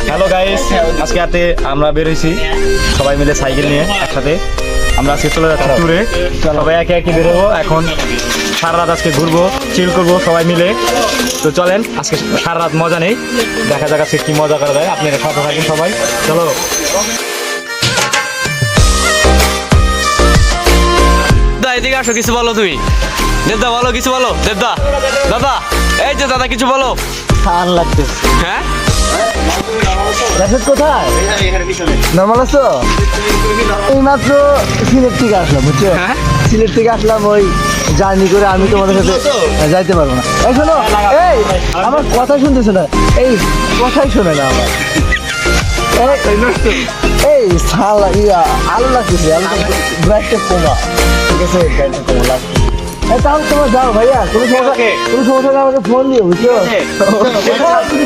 Hello guys, আজকে রাতে আমরা বের হয়েছি সবাই মিলে সাইকেল নিয়ে একসাথে। আমরা আজকে চলে যাচ্ছি ট্যুরে, সবাই একে একে বের হবো। এখন সারা রাত আজকে ঘুরবো, চিল করবো সবাই মিলে। তো চলেন আজকে সারা রাত মজা নেই, দেখা যাক আজকে কি মজা করা যায়। আপনারা সাথে থাকেন সবাই, চলো। এদিকে আসো, কিছু বলো তুমি। দেবদা বলো, কিছু বলো। দেবদা, দাদা, এই যে দাদা, কিছু বলো। আর লাগতেছে। হ্যাঁ, রাশেদ কোথায়? নর্মাল আছো? এই মাত্র সিলেট থেকে আসলাম, বুঝছো? হ্যাঁ? সিলেট থেকে আসলাম, ওই জার্নি করে আমি তোমাদের সাথে যাইতে পারবো না। এই শোনো, এই আমার কথা শুনতেছো না? এই কথাই শোনে না আমার। এই সালা ইয়া আলো লাগতেছে, আমি তো একটা কমা, ঠিক আছে? একটা কমা লাগছে। তাহলে তোমার যাও ভাইয়া, কোনো সমস্যা না, আমাকে ফোন দিও, বুঝছো?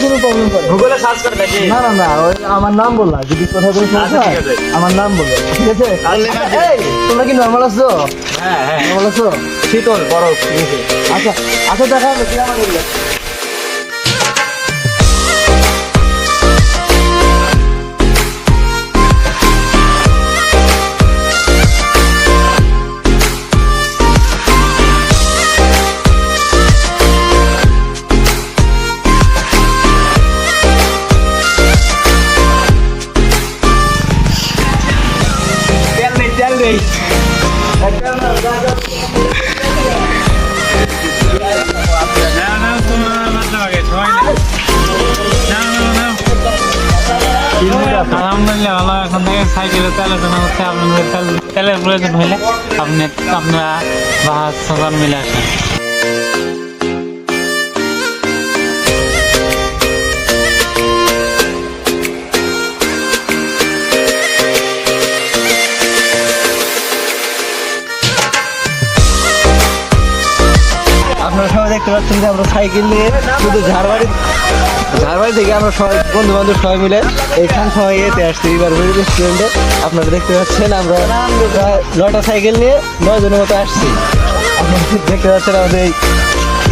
কোনো প্রবলেম করে গুগলে সার্চ করে দেখি। না না না, ওই আমার নাম বললা, যদি কোথাও কোনো সমস্যা হয় আমার নাম বললো, ঠিক আছে? এই তোমরা কি নর্মাল আছো? হ্যাঁ হ্যাঁ, নর্মাল আছো? শীতল বরফ, ঠিক আছে। আচ্ছা আচ্ছা, দেখা হবে কি আমার বললো। আলহামদুলিল্লাহ ভালো। এখন থেকে সাইকেলে তেলের জন্য হচ্ছে আপনাদের তেলের প্রয়োজন হলে আপনারা বাস সবার মিলে আসেন। আপনারা সবাই দেখতে পাচ্ছেন যে আমরা সাইকেল নিয়ে শুধু ঝাড়বাড়ি থেকে আমরা সবাই বন্ধু বান্ধব সবাই মিলে এইখান সবাই এতে আসছি বারবাড়ি রেস্টুরেন্টে। আপনারা দেখতে পাচ্ছেন আমরা প্রায় 9টা সাইকেল নিয়ে 9 জনের মতো আসছি। আপনারা দেখতে পাচ্ছেন আমাদের এই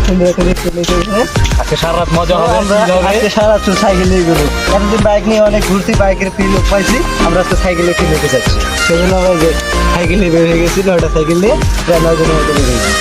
সুন্দর একটা রেস্টুরেন্ট। আজকে সারা রাত মজা হবে। আমরা আজকে সারা রাত সাইকেল নিয়ে ঘুরবো। এতদিন বাইক নিয়ে অনেক ঘুরছি, বাইকের ফিল পাইছি, আমরা আজকে সাইকেলে ফিল নিতে চাচ্ছি। সেজন্য আমরা যে সাইকেল নিয়ে বের হয়ে গেছি, 9টা সাইকেল নিয়ে প্রায় 9 জনের মতো বের হয়েছি।